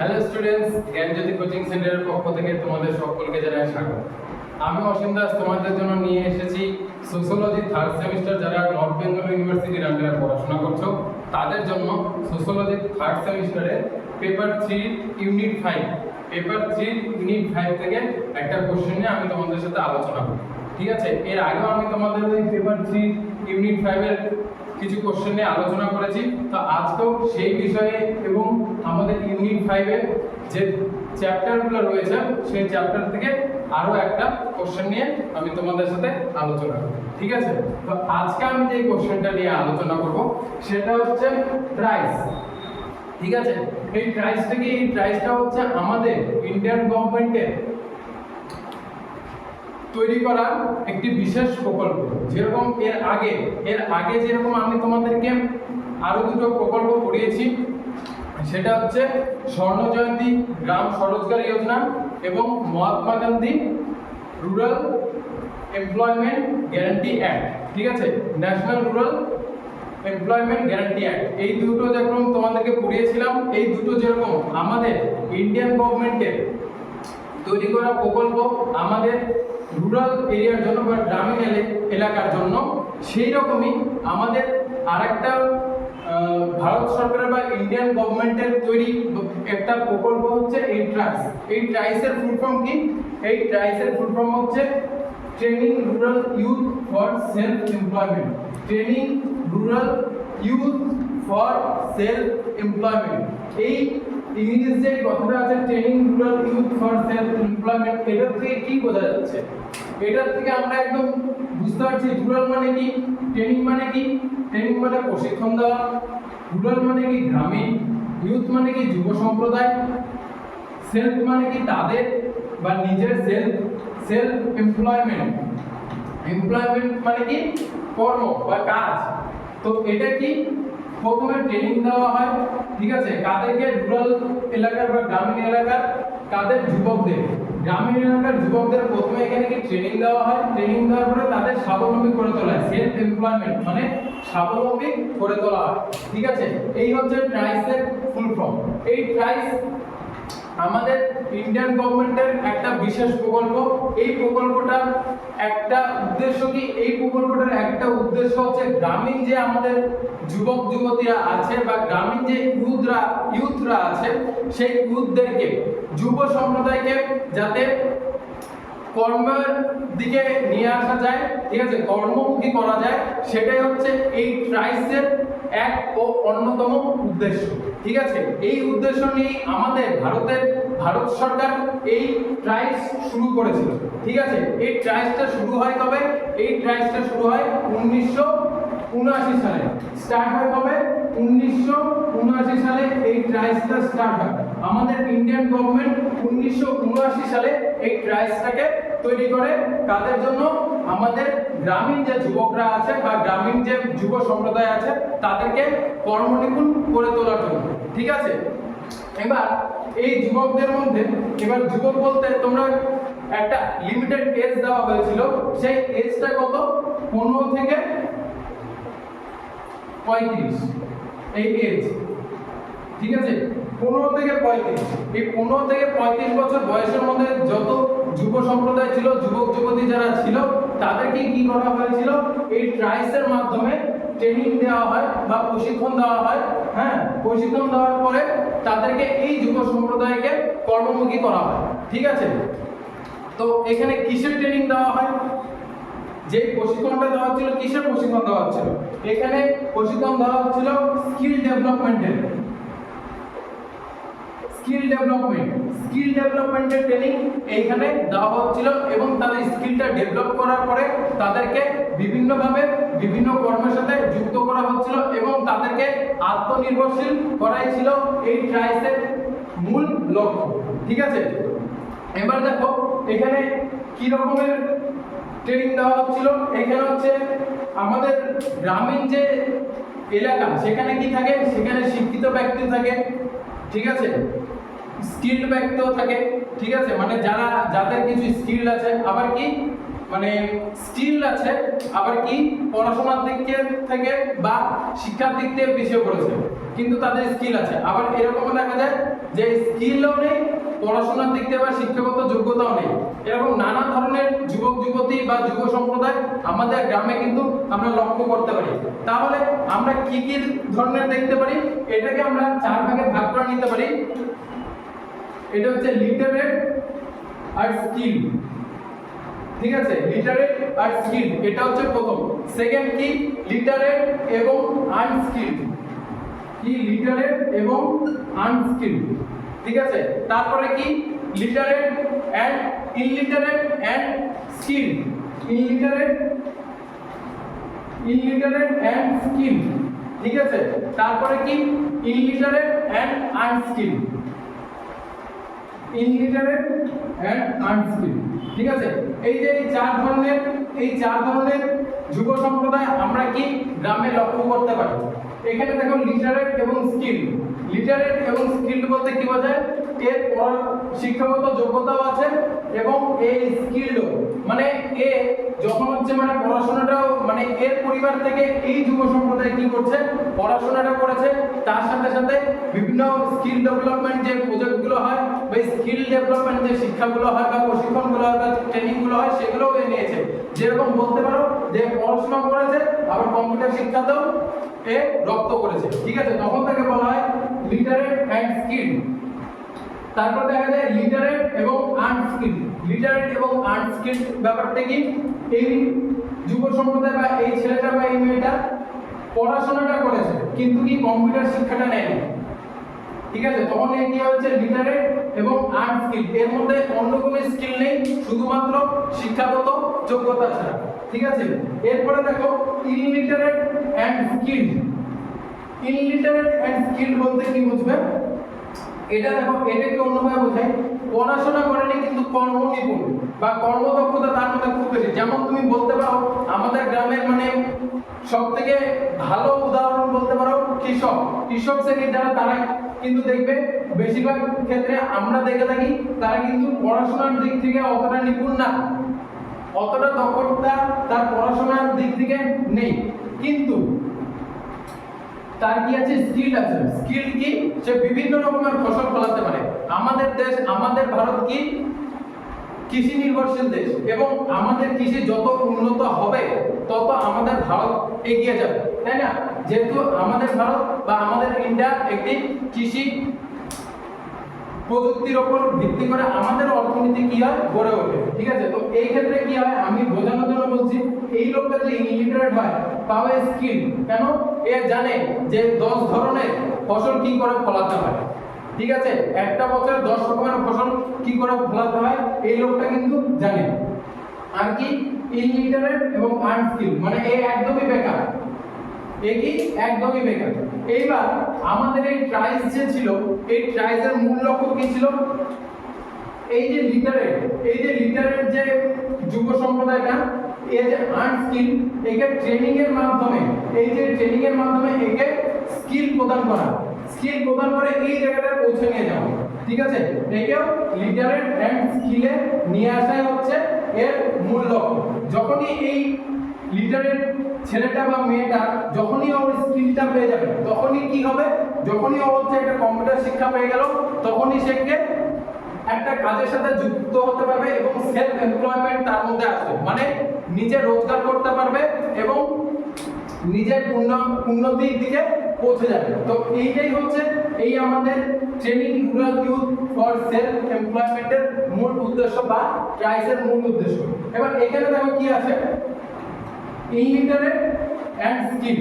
Hello students, জ্ঞানজ্যোতি coaching সেন্টারের পক্ষ থেকে তোমাদের সকলকে জানাই স্বাগত। আমি অসীম দাস তোমাদের জন্য নিয়ে এসেছি সোশ্যোলজি থার্ড সেমিস্টার। যারা নর্থ বেঙ্গল ইউনিভার্সিটির আন্ডারে পড়াশোনা করছো তাদের জন্য সোশ্যোলজি থার্ড সেমিস্টারে পেপার 3 ইউনিট 5 থেকে একটা কোশ্চেন নিয়ে আমি তোমাদের সাথে আলোচনা করব। ঠিক আছে, এর আগেও আমি তোমাদের ওই পেপার 3 ইউনিট 5 এর কিছু কোশ্চেন নিয়ে আলোচনা করেছি। তো আজকেও সেই বিষয়ে এবং আমাদের ইউনিট 5 এর যে চ্যাপ্টারগুলো রয়েছে সেই চ্যাপ্টার থেকে আরো একটা কোশ্চেন নিয়ে আমি তোমাদের সাথে আলোচনা করব। ঠিক আছে, তো আজকে আমি যে কোশ্চেনটা নিয়ে আলোচনা করব সেটা হচ্ছে প্রাইস। ঠিক আছে, এই প্রাইসটা হচ্ছে আমাদের ইন্ডিয়ান গভর্নমেন্টের তৈরি করা একটি বিশেষ প্রকল্প। যেরকম এর আগে যেরকম আমি তোমাদেরকে আরো দুটো প্রকল্প পড়িয়েছি, সেটা হচ্ছে স্বর্ণ জয়ন্তী গ্রাম স্বরোজগার যোজনা এবং Mahatma Gandhi rural employment guarantee act. ঠিক আছে, national rural employment guarantee act. এই দুটো যেরকম তোমাদেরকে পড়িয়েছিলাম, এই দুটো যেরকম আমাদের ইন্ডিয়ান গভর্নমেন্টের তৈরি করা প্রকল্প আমাদের রুরাল এরিয়ার জন্য বা গ্রামীণ এলাকার জন্য, সেই রকমই আমাদের আরেকটা ভারত সরকারের বা ইন্ডিয়ান গভর্নমেন্টের তৈরি একটা প্রকল্প হচ্ছে এই ট্রাইস। এই ট্রাইসের ফুল ফর্ম কি? এই ট্রাইসের ফুল ফর্ম হচ্ছে training rural youth for self employment. Training rural youth for self employment. এই ইংলিশ যে কথাটা আছে training rural youth for self employment, এটার থেকে কি বোঝা যাচ্ছে? এটার থেকে আমরা একদম বুঝতে পারছি রুরাল মানে কি, ট্রেনিং মানে কি। ট্রেনিং মানে প্রশিক্ষণ দেওয়া, রুরাল মানে কি গ্রামীণ, ইউথ মানে কি যুব সম্প্রদায়, সেলফ মানে কি তাদের বা নিজের সেলফ এমপ্লয়মেন্ট মানে কি কর্ম বা কাজ। তো এটা কি প্রথমে ট্রেনিং দেওয়া হয়। ঠিক আছে, কাদেরকে? রুরাল এলাকার বা গ্রামীণ এলাকার কাদের? যুবকদের। গ্রামীণ এলাকার যুবকদের প্রথমে এখানে কি ট্রেনিং দেওয়া হয়। ট্রেনিং দেওয়ার পরে তাদের স্বাবলম্বী করে তোলা হয়, সেলফ এমপ্লয়মেন্ট মানে স্বাবলম্বী করে তোলা হয়। ঠিক আছে, এই হচ্ছে ট্রাইসের ফুল ফর্ম। এই ট্রাইস আমাদের ইন্ডিয়ান গভর্নমেন্টের একটা বিশেষ প্রকল্প। এই প্রকল্পটার একটা উদ্দেশ্য কি? এই প্রকল্পটার একটা উদ্দেশ্য হচ্ছে গ্রামীণ যে আমাদের যুবক যুবতীরা আছে বা গ্রামীণ যে ইউথরা আছে, সেই ইউথদেরকে, যুব সম্প্রদায়কে যাতে কর্মের দিকে নিয়ে আসা যায়, ঠিক আছে, কর্মমুখী করা যায়, সেটাই হচ্ছে এই ট্রাইসের এক ও অন্যতম উদ্দেশ্য। ঠিক আছে, এই উদ্দেশ্য নিয়ে আমাদের ভারত সরকার এই ট্রাইস শুরু করেছিল। ঠিক আছে, এই ট্রাইসটা শুরু হয় কবে? এই ট্রাইসটা শুরু হয় 1979 সালে। স্টার্ট হয় কবে? 1979 সালে এই ট্রাইসটা স্টার্ট হয়। আমাদের ইন্ডিয়ান গভর্নমেন্ট 1979 সালে এই ট্রাইসটাকে তৈরি করে কাদের জন্য? আমাদের গ্রামীণ যে যুবকরা আছে বা গ্রামীণ যে যুব সম্প্রদায় আছে তাদেরকে কর্মনিপুণ করে তোলার জন্য। ঠিক আছে, এবার এই যুবকদের মধ্যে, এবার যুবক বলতে তোমরা একটা লিমিটেড এজ দেওয়া হয়েছিল। সেই এজটা কত? 15 থেকে 35 এই এজ। ঠিক আছে, 15 থেকে 35। এই 15 থেকে 35 বছর বয়সের মধ্যে যত যুব সম্প্রদায় ছিল, যুবক যুবতী যারা ছিল, তাদেরকে কি করা হয়েছিল? এই ট্রাইসের মাধ্যমে ট্রেনিং দেওয়া হয় বা প্রশিক্ষণ দেওয়া হয়। হ্যাঁ, প্রশিক্ষণ দেওয়ার পরে তাদেরকে এই যুব সম্প্রদায়কে কর্মমুখী করা হয়। ঠিক আছে, তো এখানে কিসের ট্রেনিং দেওয়া হয়? যে প্রশিক্ষণটা দেওয়া হচ্ছিল, কিসের প্রশিক্ষণ দেওয়া হচ্ছিল? এখানে প্রশিক্ষণ দেওয়া হচ্ছিল স্কিল ডেভেলপমেন্টের ট্রেনিং এইখানে দেওয়া হচ্ছিল এবং তাদের স্কিলটা ডেভেলপ করার পরে তাদেরকে বিভিন্নভাবে বিভিন্ন কর্মের সাথে যুক্ত করা হচ্ছিল এবং তাদেরকে আত্মনির্ভরশীল করাই ছিল এই ট্রাইসের মূল লক্ষ্য। ঠিক আছে, এবার দেখো এখানে কি রকমের ট্রেনিং দেওয়া হচ্ছিল। এখানে হচ্ছে আমাদের গ্রামীণ যে এলাকা, সেখানে কি থাকে? সেখানে শিক্ষিত ব্যক্তি থাকে। ঠিক আছে, স্কিলড ব্যক্তিও থাকে। ঠিক আছে, মানে যাদের কিছু স্কিল আছে, আবার কি মানে স্কিল আছে, আবার কি পড়াশোনার দিক থেকে বা শিক্ষার দিক থেকে পিছিয়ে পড়েছে, কিন্তু তাদের স্কিল আছে। আবার এরকমও দেখা যায় যে স্কিলও নেই, পড়াশোনার দিক থেকে বা শিক্ষাগত যোগ্যতাও নেই। এরকম নানা ধরনের যুবক যুবতী বা যুব সম্প্রদায় আমাদের গ্রামে কিন্তু আমরা লক্ষ্য করতে পারি। তাহলে আমরা কি কি ধরনের দেখতে পারি, এটাকে আমরা 4 ভাগে ভাগ করে নিতে পারি। এটা হচ্ছে লিটারেট আর স্কিল, ঠিক আছে, লিটারেট আর স্কিল, এটা হচ্ছে প্রথম। সেকেন্ড কি, লিটারেট এবং আনস্কিলড, কি লিটারেট এবং আনস্কিলড, ঠিক আছে। তারপরে কি, literate and illiterate and skilled, illiterate and skilled, ঠিক আছে। তারপরে কি, illiterate and unskilled, illiterate and unskilled, ঠিক আছে। এই যে এই চার ধরনের যুব সম্প্রদায় আমরা কি গ্রামে লক্ষ্য করতে পারি। এখানে দেখো লিটারেট এবং স্কিল, লিটারেট এবং স্কিল বলতে কি বোঝায়, এর শিক্ষাগত যোগ্যতাও আছে এবং এই স্কিলও, মানে এ যখন হচ্ছে মানে পড়াশোনাটাও, মানে এর পরিবার থেকে এই যুব সম্প্রদায় কি করছে, পড়াশোনাটা করেছে, তার সাথে সাথে বিভিন্ন স্কিল ডেভেলপমেন্ট যে প্রজেক্টগুলো হয় বা স্কিল ডেভেলপমেন্ট যে শিক্ষাগুলো হয় বা প্রশিক্ষণগুলো হয় বা ট্রেনিংগুলো হয় সেগুলোও এ নিয়েছে। যেরকম বলতে পারো যে পড়াশোনা করেছে আবার কম্পিউটার শিক্ষাতেও এ রপ্ত করেছে, ঠিক আছে, তখন তাকে বলা হয় লিটারেট এন্ড স্কিল। তারপর দেখা যায় লিটারেট এবং আনস্কিল, লিটারেট এবং আনস্কিল ব্যাপারটা কি, এই যুব সম্প্রদায় বা এই ছেলেটা বা এই মেয়েটা পড়াশোনাটা করেছে কিন্তু কি কম্পিউটার শিক্ষাটা নেয়নি, ঠিক আছে, তখন এই কি হচ্ছে লিটারেট এবং আনস্কিল, এর মধ্যে অন্য কোনো স্কিল নেই, শুধুমাত্র শিক্ষাগত যোগ্যতা ছাড়া, ঠিক আছে। এরপরে দেখো illiterate and skill, illiterate and skill বলতে কি বুঝবে, এটা দেখো এটাকে অন্যভাবে বোঝায় পড়াশোনা করেনি কিন্তু কর্ম নিপুণ বা কর্মদক্ষতা তার মধ্যে খুব বেশি। যেমন তুমি বলতে পারো আমাদের গ্রামের মানে সবথেকে ভালো উদাহরণ বলতে পারো কৃষক শ্রেণীর যারা, তারা কিন্তু দেখবে বেশিরভাগ ক্ষেত্রে আমরা দেখে থাকি তারা কিন্তু পড়াশোনার দিক থেকে অতটা নিপুণ না, অতটা দক্ষতা তার পড়াশোনার দিক থেকে নেই, কিন্তু তার কি আছে, স্কিল আছে। স্কিল কি, সে বিভিন্ন রকমের ফসল ফলাতে পারে। আমাদের দেশ, আমাদের ভারত কি কৃষি নির্ভরশীল দেশ এবং আমাদের কৃষি যত উন্নত হবে তত আমাদের ভারত এগিয়ে যাবে, তাই না। যেহেতু আমাদের ভারত বা আমাদের ইন্ডিয়া একটি কৃষি প্রযুক্তির উপর ভিত্তি করে আমাদের অর্থনীতি কি হয়, গড়ে ওঠে, ঠিক আছে। তো এই ক্ষেত্রে কি হয়, আমি বোঝানোর জন্য বলছি, এই লোকটা যে ইলিটারেট হয় তাও স্কিল, কেন, এ জানে যে 10 ধরনের ফসল কি করে ফলাতে হয়, ঠিক আছে, একটা বছরে 10 রকমের ফসল কি করে ফলাতে হয় এই লোকটা কিন্তু জানে। আর কি, ইলিটারেট এবং আনস্কিল, মানে এ একদমই বেকার, একদমই বেকার। এইবার আমাদের এই ট্রাইস যে ছিল, এই ট্রাইসের মূল লক্ষ্য কি ছিল, এই যে লিটারেট যে যুব সম্প্রদায়টা, এই যে আনস্কিল, একে ট্রেনিং এর মাধ্যমে, এই যে ট্রেনিং এর মাধ্যমে একে স্কিল প্রদান করে এই জায়গাটা পৌঁছে নিয়ে যাওয়া, ঠিক আছে, একেও লিটারেট এন্ড স্কিলে নিয়ে আসাই হচ্ছে এর মূল লক্ষ্য। যখনই এই লিটারেট ছেলেটা বা মেয়েটা যখনই ওর স্কিলটা পেয়ে যাবে তখনই কি হবে, যখনই ও হচ্ছে একটা কম্পিউটার শিক্ষা পেয়ে গেল তখনই সে একটা কাজের সাথে যুক্ত হতে পারবে এবং সেলফ এমপ্লয়মেন্ট তার মধ্যে আসবে, মানে নিজে রোজগার করতে পারবে এবং নিজের উন্নতির দিকে পৌঁছে যাবে। তো এইটাই হচ্ছে এই আমাদের training rural youth for self এমপ্লয়মেন্টের মূল উদ্দেশ্য বা ট্রাইসের মূল উদ্দেশ্য। এবার এখানে দেখো কি আছে, illiterate and skill,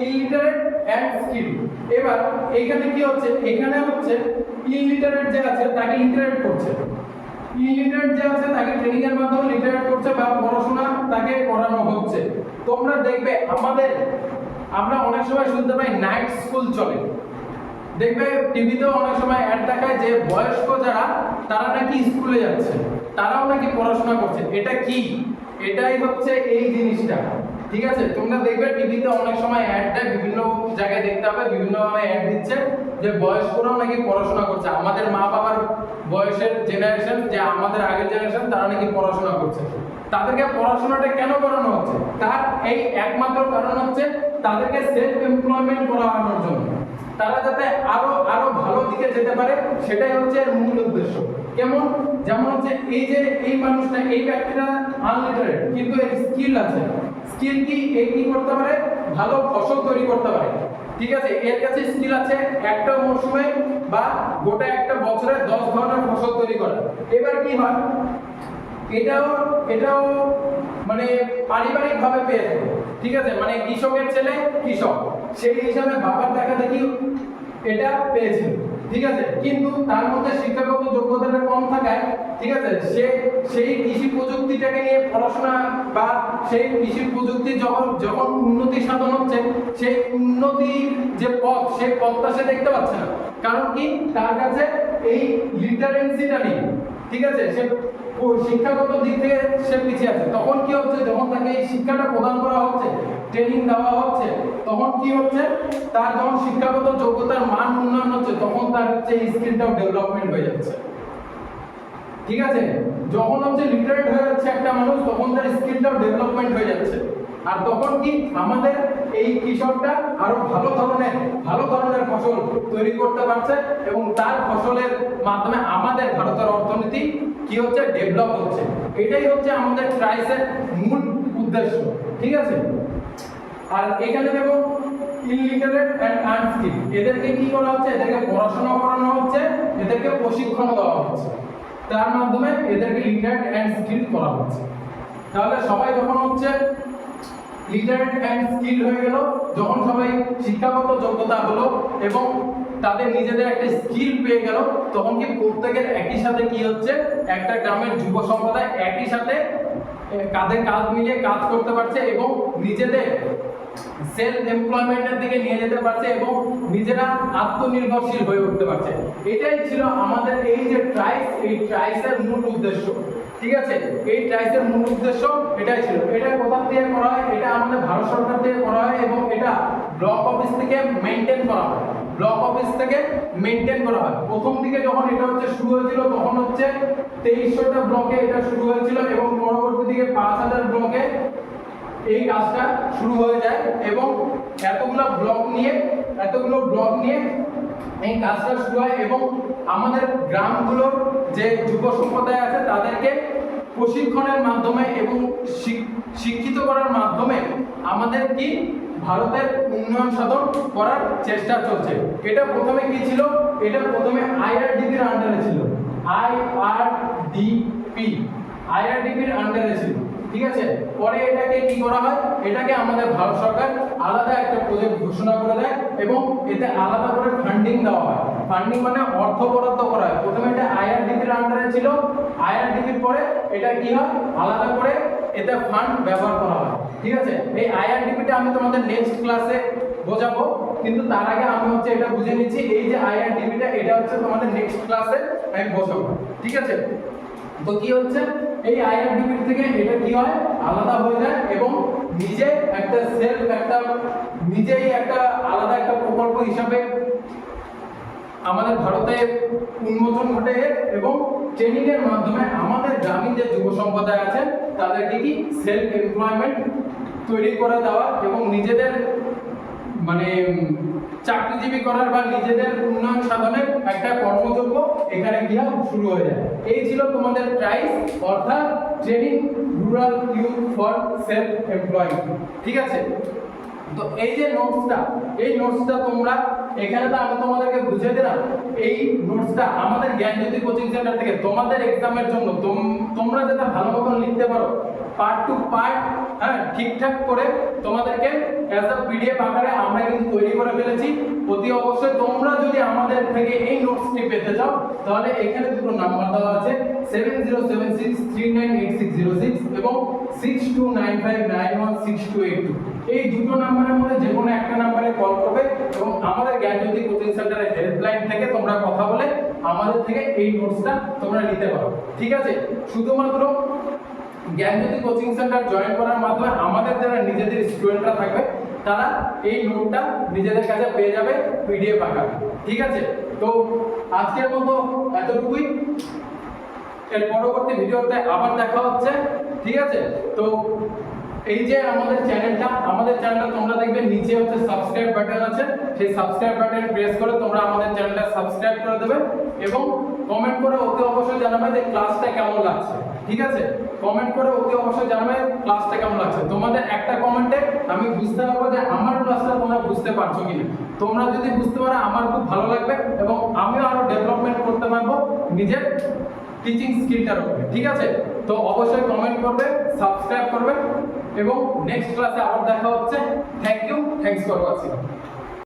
illiterate and skill. এবার এখানে কি হচ্ছে, এখানে হচ্ছে ইলিটারেট যে আছে তাকে লিটারেট করছে, ইলিটারেট যে আছে তাকে ট্রেনিং এর মাধ্যমে লিটারেট করছে বা পড়াশোনা তাকে করানো হচ্ছে। তোমরা দেখবে আমরা অনেক সময় শুনতে পাই নাইট স্কুল চলে, দেখবে টিভিতেও অনেক সময় অ্যাড দেখায় যে বয়স্ক যারা তারা নাকি স্কুলে যাচ্ছে, তারাও নাকি পড়াশোনা করছে। এটা কি, এটাই হচ্ছে এই জিনিসটা, ঠিক আছে। তোমরা দেখবে টিভিতে অনেক সময় অ্যাড দেয়, বিভিন্ন জায়গায় দেখতে হবে বিভিন্নভাবে অ্যাড দিচ্ছে যে বয়স্করাও নাকি পড়াশোনা করছে। আমাদের মা বাবার বয়সের জেনারেশন, যে আমাদের আগের জেনারেশন, তারা নাকি পড়াশোনা করছে। তাদেরকে পড়াশোনাটা কেন করানো হচ্ছে, তার এই একমাত্র কারণ হচ্ছে তাদেরকে সেলফ এমপ্লয়মেন্ট করানোর জন্য। তারা যাতে আরো আরো ভালো দিকে যেতে পারে, সেটাই হচ্ছে এর মূল উদ্দেশ্য। কেমন? যেমন হচ্ছে এই যে এই মানুষটা, এই ব্যক্তিটা আনলিটারেট কিন্তু এর স্কিল আছে। স্কিল কি? এই কি করতে পারে? ভালো ফসল তৈরি করতে পারে। ঠিক আছে, এর কাছে স্কিল আছে একটা মৌসুমে বা গোটা একটা বছরে 10 ধরনের ফসল তৈরি করা। এবার কি হয়, এটাও মানে পারিবারিক ভাবে পেয়ে থাকে। ঠিক আছে, মানে কৃষকের ছেলে কৃষক, সেই হিসাবে বাবার দেখা দেখি এটা পেয়েছে। ঠিক আছে, কিন্তু তার মধ্যে শিক্ষাগত যোগ্যতাটা কম থাকায়, ঠিক আছে, সে সেই কৃষি প্রযুক্তিটাকে নিয়ে পড়াশোনা বা সেই কৃষি প্রযুক্তি যখন উন্নতি সাধন হচ্ছে, সেই উন্নতির যে পথ, সেই পথটা সে দেখতে পাচ্ছে না। কারণ কি? তার কাছে এই লিটারেন্সিটা নেই। ঠিক আছে, সে শিক্ষাগত দিক থেকে সে পিছিয়ে আছে। তখন কি হচ্ছে, যখন তাকে এই শিক্ষাটা প্রদান করা হচ্ছে, ট্রেনিং দেওয়া হচ্ছে, তখন কি হচ্ছে, তার যখন শিক্ষাগত যোগ্যতার মান উন্নয়ন হচ্ছে, তখন তার হচ্ছে এই স্কিলটাও ডেভেলপমেন্ট হয়ে যাচ্ছে। ঠিক আছে, যখন হচ্ছে লিটারেট হয়ে যাচ্ছে একটা মানুষ, তখন তার স্কিলটাও ডেভেলপমেন্ট হয়ে যাচ্ছে। আর তখন কি আমাদের এই কৃষকটা আরো ভালো ধরনের ফসল তৈরি করতে পারছে, এবং তার ফসলের মাধ্যমে আমাদের ভারতের অর্থনীতি কি হচ্ছে, ডেভেলপ হচ্ছে। এটাই হচ্ছে আমাদের ট্রাইসের মূল উদ্দেশ্য। ঠিক আছে, আর এখানে দেখো ইলিটারেট এন্ড আনস্কিল, এদেরকে কি করা হচ্ছে, এদেরকে পড়াশোনা করানো হচ্ছে, এদেরকে প্রশিক্ষণ দেওয়া হচ্ছে, তার মাধ্যমে এদেরকে লিটারেট এন্ড স্কিল করা হচ্ছে। তাহলে সবাই যখন হচ্ছে লিটারেট এন্ড স্কিল হয়ে গেল, যখন সবাই শিক্ষাগত যোগ্যতা হলো এবং তাদের নিজেদের একটা স্কিল পেয়ে গেল, তখন কি প্রত্যেকের একই সাথে কি হচ্ছে, একটা গ্রামের যুব সম্প্রদায় একই সাথে কাঁধে কাঁধ মিলিয়ে কাজ করতে পারছে এবং নিজেদের সেলফ এমপ্লয়মেন্টের দিকে নিয়ে যেতে পারছে এবং নিজেরা আত্মনির্ভরশীল হয়ে উঠতে পারছে। এটাই ছিল আমাদের এই যে ট্রাইস, এই ট্রাইসের মূল উদ্দেশ্য। ঠিক আছে, এই ট্রাইসের মূল উদ্দেশ্য এটাই ছিল। এটা কোথা থেকে করা হয়? এটা আমাদের ভারত সরকার থেকে করা হয় এবং এটা ব্লক অফিস থেকে মেইনটেইন করা হয়। ব্লক অফিস থেকে মেইনটেইন করা হয়। প্রথম দিকে যখন এটা হচ্ছে শুরু হয়েছিল, তখন হচ্ছে 2300টা ব্লকে এটা শুরু হয়েছিল এবং পরবর্তী দিকে 5000 ব্লকে এই কাজটা শুরু হয়ে যায় এবং এতগুলো ব্লক নিয়ে এই কাজটা শুরু হয় এবং আমাদের গ্রামগুলোর যে যুব সম্প্রদায় আছে তাদেরকে প্রশিক্ষণের মাধ্যমে এবং শিক্ষিত করার মাধ্যমে আমাদের কি ভারতের উন্নয়ন সাধন করার চেষ্টা চলছে। এটা প্রথমে কি ছিল? এটা প্রথমে আইআরডিপির আন্ডারে ছিল। আইআরডিপির আন্ডারে ছিল। ঠিক আছে, পরে এটাকে কি করা হয়, এটাকে আমাদের ভারত সরকার আলাদা একটা প্রজেক্ট ঘোষণা করে দেয় এবং এতে আলাদা করে ফান্ডিং দেওয়া হয়। ফান্ডিং মানে অর্থ বরাদ্দ করা হয়। প্রথমে এটা আইআরডিপির আন্ডারে ছিল, আইআরডিপির পরে এটা কি হয়, আলাদা করে এতে ফান্ড ব্যবহার করা হয়। ঠিক আছে, এই আইআরডিপিটা আমি তোমাদের নেক্সট ক্লাসে বোঝাবো, কিন্তু তার আগে আমি হচ্ছে এটা বুঝে নিচ্ছি। এই যে আইআরডিপিটা, এটা হচ্ছে তোমাদের নেক্সট ক্লাসে আমি বোঝাবো। ঠিক আছে, তো কি হচ্ছে, এই আইআরডিপি থেকে এটা কি হয়, আলাদা হয়ে যায় এবং নিজেই একটা আলাদা একটা প্রকল্প হিসাবে আমাদের ভারতে উন্মোচন ঘটে এবং ট্রেনিং এর মাধ্যমে আমাদের গ্রামীণ যে যুব সম্প্রদায় আছে তাদেরকে কি সেলফ এমপ্লয়মেন্ট তৈরি করে দেওয়া এবং নিজেদের মানে চাকরিজীবী করার বা নিজেদের উন্নয়ন সাধনের একটা কর্মযোগ্য এখানে গিয়ে শুরু হয়ে যায়। এই ছিল তোমাদের ট্রাইস, অর্থাৎ training rural youth for self employment. ঠিক আছে, তো এই যে নোটসটা তোমরা এখানে তো আমি তোমাদেরকে বুঝিয়ে দিলাম। এই নোটসটা আমাদের জ্ঞানজ্যোতি কোচিং সেন্টার থেকে তোমাদের এক্সামের জন্য তোমরা যাতে ভালো মতন লিখতে পারো, পার্ট টু পার্ট ঠিকঠাক করে তোমাদেরকে অ্যাজ আ পিডিএফ আকারে আমরা কিন্তু তৈরি করে ফেলেছি। অতি অবশ্যই তোমরা যদি আমাদের থেকে এই নোটসটি পেতে চাও, তাহলে এখানে দুটো নাম্বার দেওয়া আছে, 7076398606 এবং 6295916282। এই দুটো নাম্বারের মধ্যে যে কোনো একটা নাম্বারে কল করবে এবং আমাদের জ্ঞানজ্যোতি কোচিং সেন্টারের হেল্পলাইন থেকে তোমরা কথা বলে আমাদের থেকে এই নোটসটা তোমরা নিতে পারো। ঠিক আছে, শুধুমাত্র জ্ঞানজ্যোতি কোচিং সেন্টার জয়েন করার মাধ্যমে আমাদের যারা নিজেদের স্টুডেন্টরা থাকবে তারা এই নোটটা নিজেদের কাছে পেয়ে যাবে পিডিএফ আকারে। ঠিক আছে, তো আজকের মতো এতটুকুই। এর পরবর্তী ভিডিওতে আবার দেখা হচ্ছে। ঠিক আছে, তো এই যে আমাদের চ্যানেলটা তোমরা দেখবে নিচে হচ্ছে সাবস্ক্রাইব বাটন আছে, সেই সাবস্ক্রাইব বাটন প্রেস করে তোমরা আমাদের চ্যানেলটা সাবস্ক্রাইব করে দেবে এবং কমেন্ট করে অতি অবশ্যই জানাবে যে ক্লাসটা কেমন লাগছে। ঠিক আছে, কমেন্ট করে অতি অবশ্যই জানাবে ক্লাসটা কেমন লাগছে। তোমাদের একটা কমেন্টে আমি বুঝতে পারবো যে আমার ক্লাসটা তোমরা বুঝতে পারছো কিনা। তোমরা যদি বুঝতে পারো আমার খুব ভালো লাগবে এবং আমিও আরো ডেভেলপমেন্ট করতে পারবো নিজের টিচিং স্কিলটার উপরে। ঠিক আছে, তো অবশ্যই কমেন্ট করবে, সাবস্ক্রাইব করবে এবং নেক্সট ক্লাসে আবার দেখা হচ্ছে। Thank you, thanks for watching.